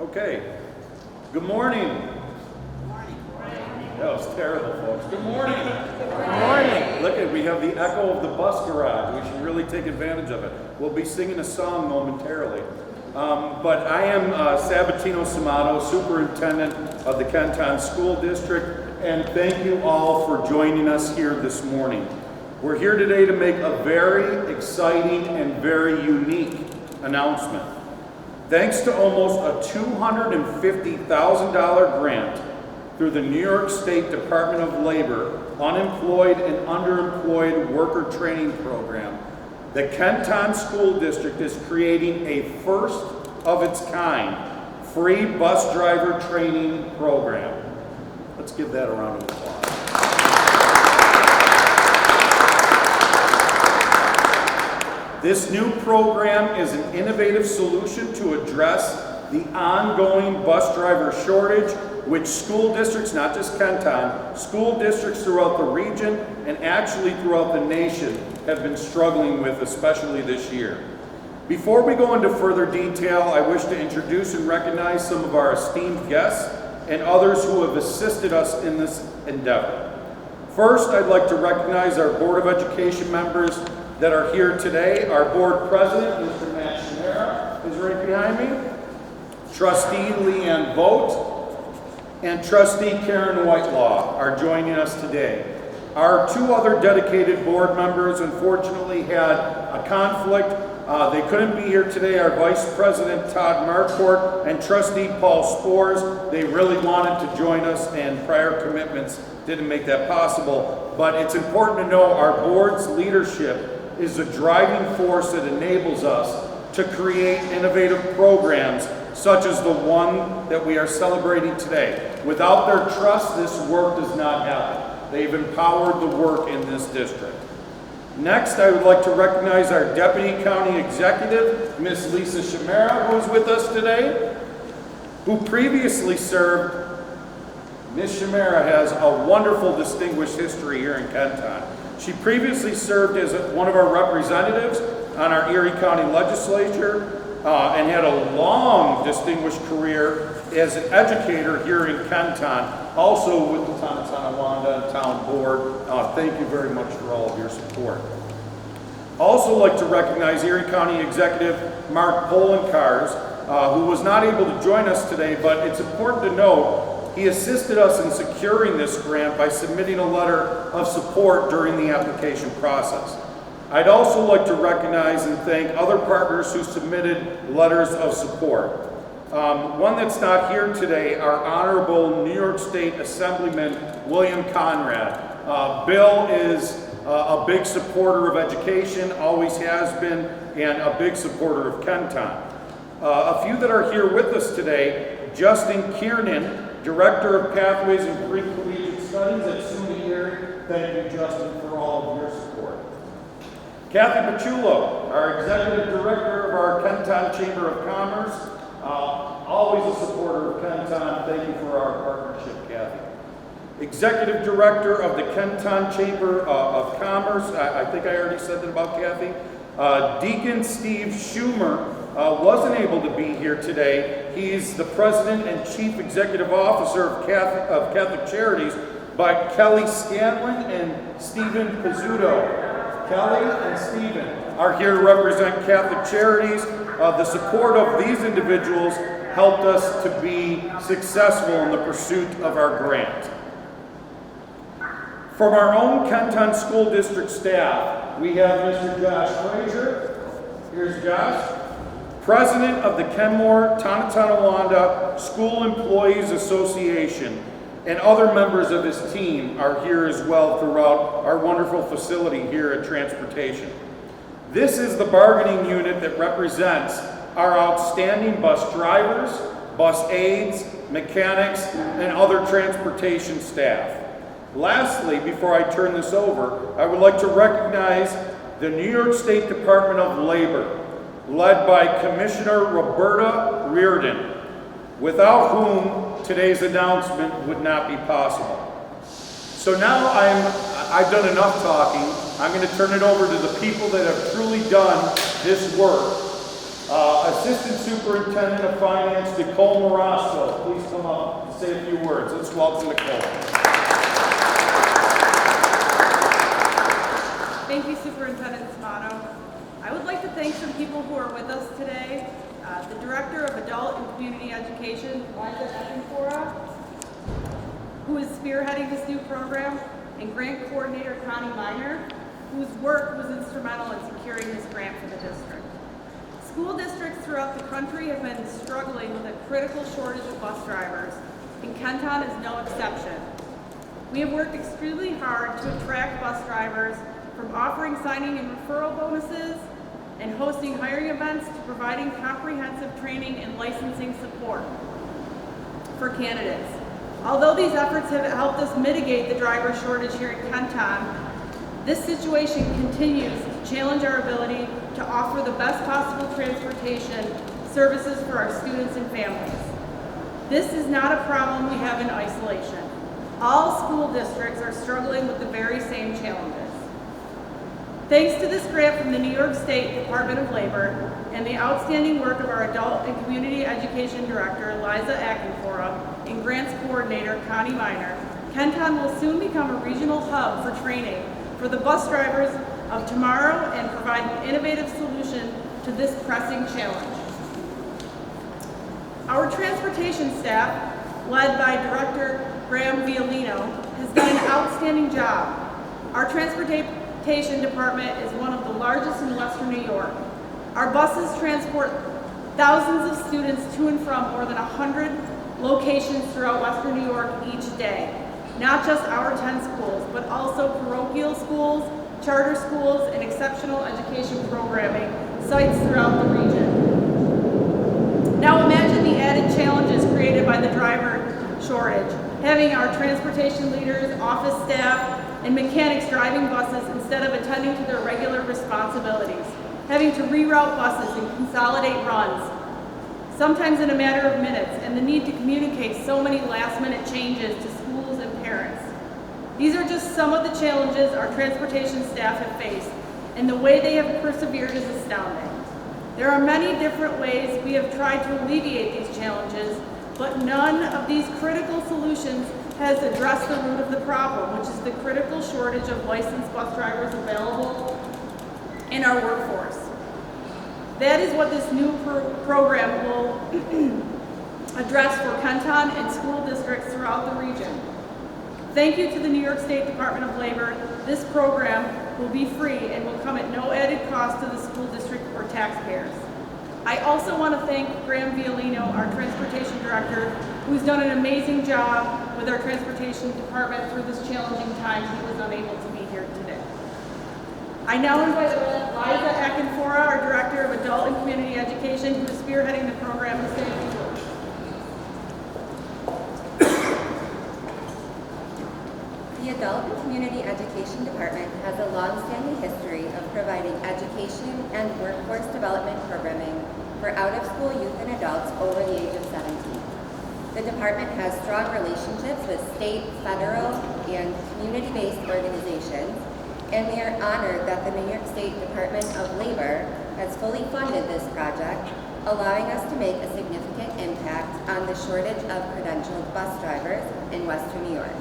Okay. Good morning. That was terrible, folks. Good morning. Good morning. Look at, we have the echo of the bus garage. We should really take advantage of it. We'll be singing a song momentarily. But I am Sabatino Samato, Superintendent of the Kenton School District, and thank you all for joining us here this morning. We're here today to make a very exciting and very unique announcement. Thanks to almost a $250,000 grant through the New York State Department of Labor Unemployed and Underemployed Worker Training Program, the Kenton School District is creating a first of its kind free bus driver training program. Let's give that a round of applause. This new program is an innovative solution to address the ongoing bus driver shortage, which school districts, not just Kenton, school districts throughout the region and actually throughout the nation have been struggling with, especially this year. Before we go into further detail, I wish to introduce and recognize some of our esteemed guests and others who have assisted us in this endeavor. First, I'd like to recognize our Board of Education members that are here today. Our board president, Mr. Matt Chimera, is right behind me. Trustee Leanne Vogt and Trustee Karen Whitelaw are joining us today. Our two other dedicated board members unfortunately had a conflict. They couldn't be here today. Our Vice President Todd Marquardt and Trustee Paul Spores, they really wanted to join us and prior commitments didn't make that possible. But it's important to know our board's leadership is a driving force that enables us to create innovative programs such as the one that we are celebrating today. Without their trust, this work does not happen. They've empowered the work in this district. Next, I would like to recognize our Deputy County Executive, Ms. Lisa Chimera, who is with us today, who previously served. Ms. Chimera has a wonderful, distinguished history here in Kenton. She previously served as one of our representatives on our Erie County Legislature and had a long, distinguished career as an educator here in Kenton, also with the Town of Tonawanda Town Board. Thank you very much for all of your support. Also like to recognize Erie County Executive Mark Polenkars, who was not able to join us today, but it's important to note he assisted us in securing this grant by submitting a letter of support during the application process. I'd also like to recognize and thank other partners who submitted letters of support. One that's not here today, our Honorable New York State Assemblyman William Conrad. Bill is a big supporter of education, always has been, and a big supporter of Kenton. A few that are here with us today, Justin Kiernan, Director of Pathways and Pre-Collegiate Studies at SUNY Erie. Thank you, Justin, for all of your support. Kathy Pachulo, our Executive Director of our Kenton Chamber of Commerce, always a supporter of Kenton. Thank you for our partnership, Kathy. Executive Director of the Kenton Chamber of Commerce, I think I already said that about Kathy. Deacon Steve Schumer wasn't able to be here today. He's the President and Chief Executive Officer of Catholic Charities, but Kelly Scanlon and Stephen Pizzuto. Kelly and Stephen are here to represent Catholic Charities. The support of these individuals helped us to be successful in the pursuit of our grant. From our own Kenton School District staff, we have Mr. Josh Frazier. Here's Josh. President of the Kenmore Town of Tonawanda School Employees Association, and other members of his team are here as well throughout our wonderful facility here at Transportation. This is the bargaining unit that represents our outstanding bus drivers, bus aides, mechanics, and other transportation staff. Lastly, before I turn this over, I would like to recognize the New York State Department of Labor, led by Commissioner Roberta Reardon, without whom today's announcement would not be possible. So now I've done enough talking. I'm going to turn it over to the people that have truly done this work Assistant Superintendent of Finance, Nicole Morasso, please come up and say a few words. Let's welcome Nicole. Thank you, Superintendent Spano. I would like to thank some people who are with us today. The Director of Adult and Community Education, Liza Eckenfora, who is spearheading this new program, and Grant Coordinator Connie Miner, whose work was instrumental in securing this grant for the district. School districts throughout the country have been struggling with a critical shortage of bus drivers, and Kenton is no exception. We have worked extremely hard to attract bus drivers, from offering signing and referral bonuses and hosting hiring events to providing comprehensive training and licensing support for candidates. Although these efforts have helped us mitigate the driver shortage here in Kenton, this situation continues to challenge our ability to offer the best possible transportation services for our students and families. This is not a problem we have in isolation. All school districts are struggling with the very same challenges. Thanks to this grant from the New York State Department of Labor and the outstanding work of our Adult and Community Education Director, Liza Eckenfora, and Grants Coordinator, Connie Miner, Kenton will soon become a regional hub for training for the bus drivers of tomorrow and provide an innovative solution to this pressing challenge. Our transportation staff, led by Director Graham Violino, has done an outstanding job. Our transportation department is one of the largest in Western New York. Our buses transport thousands of students to and from more than 100 locations throughout Western New York each day. Not just our 10 schools, but also parochial schools, charter schools, and exceptional education programming sites throughout the region. Now imagine the added challenges created by the driver shortage. Having our transportation leaders, office staff, and mechanics driving buses instead of attending to their regular responsibilities. Having to reroute buses and consolidate runs, sometimes in a matter of minutes, and the need to communicate so many last-minute changes to schools and parents. These are just some of the challenges our transportation staff have faced, and the way they have persevered is astounding. There are many different ways we have tried to alleviate these challenges, but none of these critical solutions has addressed the root of the problem, which is the critical shortage of licensed bus drivers available in our workforce. That is what this new program will address for Kenton and school districts throughout the region. Thank you to the New York State Department of Labor. This program will be free and will come at no added cost to the school district or taxpayers. I also want to thank Graham Violino, our transportation director, who's done an amazing job with our transportation department through this challenging time. He was unable to be here today. I now invite Liza Eckenfora, our Director of Adult and Community Education, who is spearheading the program, to say a few words. The Adult and Community Education Department has a long-standing history of providing education and workforce development programming for out-of-school youth and adults over the age of 17. The department has strong relationships with state, federal, and community-based organizations, and we are honored that the New York State Department of Labor has fully funded this project, allowing us to make a significant impact on the shortage of credentialed bus drivers in Western New York.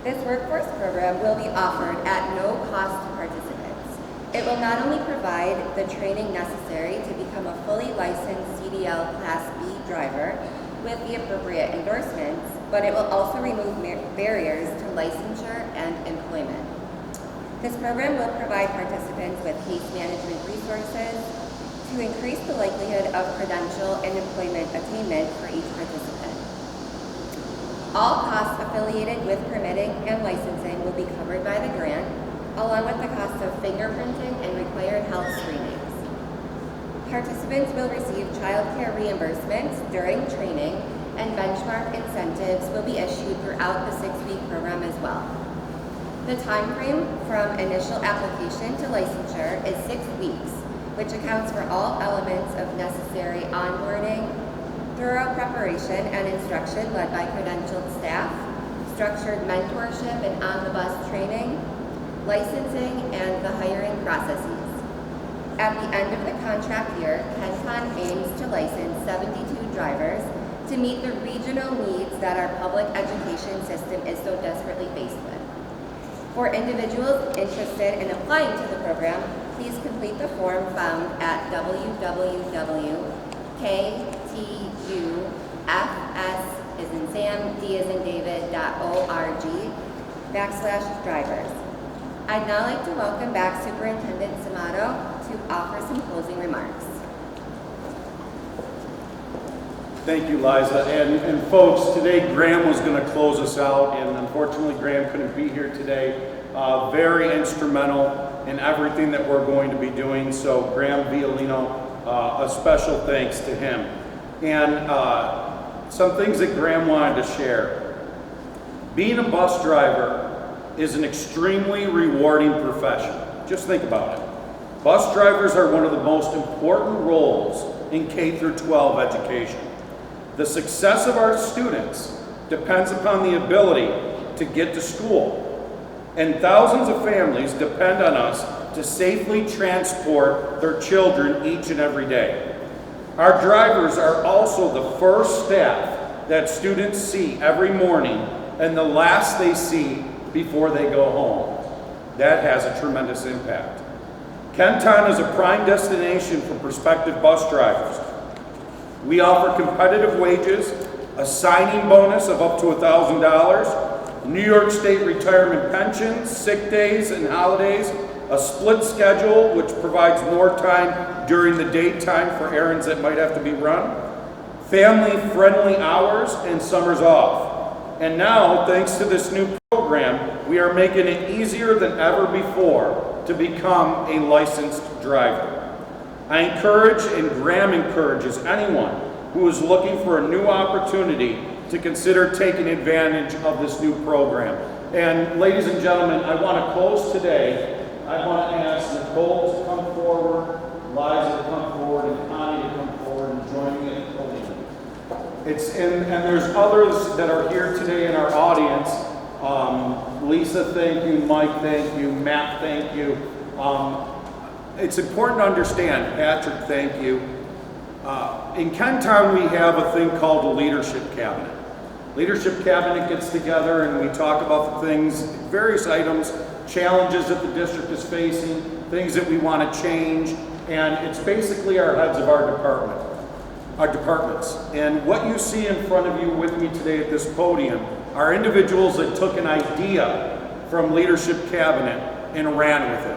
This workforce program will be offered at no cost to participants. It will not only provide the training necessary to become a fully licensed CDL Class B driver with the appropriate endorsements, but it will also remove barriers to licensure and employment. This program will provide participants with case management resources to increase the likelihood of credential and employment attainment for each participant. All costs affiliated with permitting and licensing will be covered by the grant, along with the cost of fingerprinting and required health screenings. Participants will receive child care reimbursements during training, and benchmark incentives will be issued throughout the 6-week program as well. The time frame from initial application to licensure is 6 weeks, which accounts for all elements of necessary onboarding, thorough preparation and instruction led by credentialed staff, structured mentorship and on-the-bus training, licensing, and the hiring processes. At the end of the contract year, KenCon aims to license 72 drivers to meet the regional needs that our public education system is so desperately faced with. For individuals interested in applying to the program, please complete the form found at www.ktufs.org/drivers. I'd now like to welcome back Superintendent Samato to offer some closing remarks. Thank you, Liza. And folks, today Graham was going to close us out, and unfortunately Graham couldn't be here today. Very instrumental in everything that we're going to be doing. So Graham Violino, a special thanks to him. And some things that Graham wanted to share. Being a bus driver is an extremely rewarding profession. Just think about it. Bus drivers are one of the most important roles in K through 12 education. The success of our students depends upon the ability to get to school, and thousands of families depend on us to safely transport their children each and every day. Our drivers are also the first staff that students see every morning and the last they see before they go home. That has a tremendous impact. KenCon is a prime destination for prospective bus drivers. We offer competitive wages, a signing bonus of up to $1,000, New York State retirement pensions, sick days and holidays, a split schedule which provides more time during the daytime for errands that might have to be run, family-friendly hours, and summers off. And now, thanks to this new program, we are making it easier than ever before to become a licensed driver. I encourage, and Graham encourages, anyone who is looking for a new opportunity to consider taking advantage of this new program. And ladies and gentlemen, I want to close today. I want to ask Nicole to come forward, Liza to come forward, and Connie to come forward and join me at the podium. And there's others that are here today in our audience. Lisa, thank you. Mike, thank you. Matt, thank you. It's important to understand, Patrick, thank you. In KenCon, we have a thing called a leadership cabinet. Leadership cabinet gets together and we talk about the things, various items, challenges that the district is facing, things that we want to change, and it's basically our heads of our departments. And what you see in front of you with me today at this podium are individuals that took an idea from leadership cabinet and ran with it.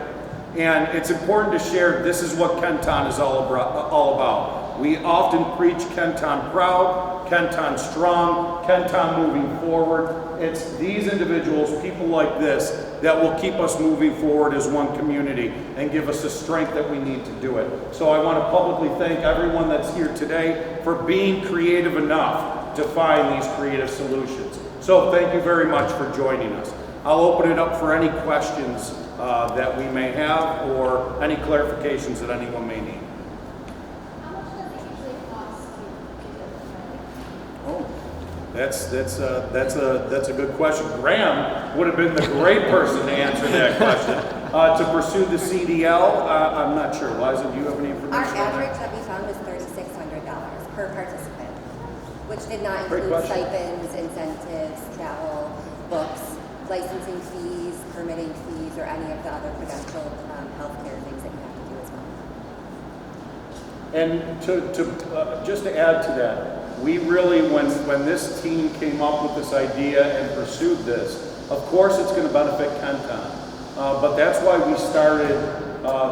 And it's important to share, this is what KenCon is all about. We often preach KenCon proud, KenCon strong, KenCon moving forward. It's these individuals, people like this, that will keep us moving forward as one community and give us the strength that we need to do it. So I want to publicly thank everyone that's here today for being creative enough to find these creative solutions. So thank you very much for joining us. I'll open it up for any questions that we may have or any clarifications that anyone may need. How much does it usually cost to get Oh, that's a good question. Graham would have been the great person to answer that question. To pursue the CDL, I'm not sure. Liza, do you have any information? Our on that? average that we found was $3,600 per participant, which did not Great include question. stipends, incentives, travel, books, licensing fees, permitting fees, or any of the other credentialed healthcare things that you have to do as well. And just to add to that, we really, when this team came up with this idea and pursued this, of course it's going to benefit KenCon. But that's why we started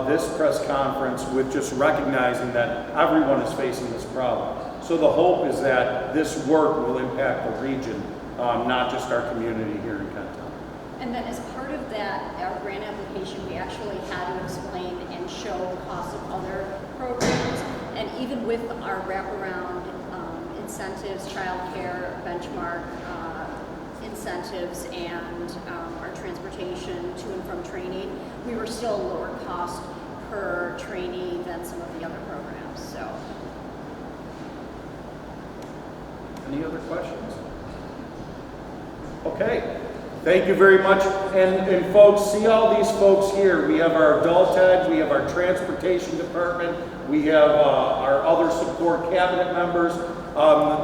this press conference with just recognizing that everyone is facing this problem. So the hope is that this work will impact the region, not just our community here in Kenton. And then as part of that, our grant application, we actually had to explain and show costs of other programs. And even with our wraparound incentives, childcare, benchmark incentives, and our transportation to and from training, we were still a lower cost per trainee than some of the other programs. So, Any other questions? Okay. Thank you very much. And folks, see all these folks here. We have our adult ed, we have our transportation department, we have our other support cabinet members.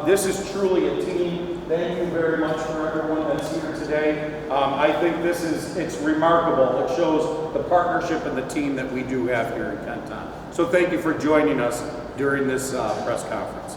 This is truly a team. Thank you very much for everyone that's here today. I think it's remarkable. It shows the partnership and the team that we do have here in Kenton. So thank you for joining us during this press conference.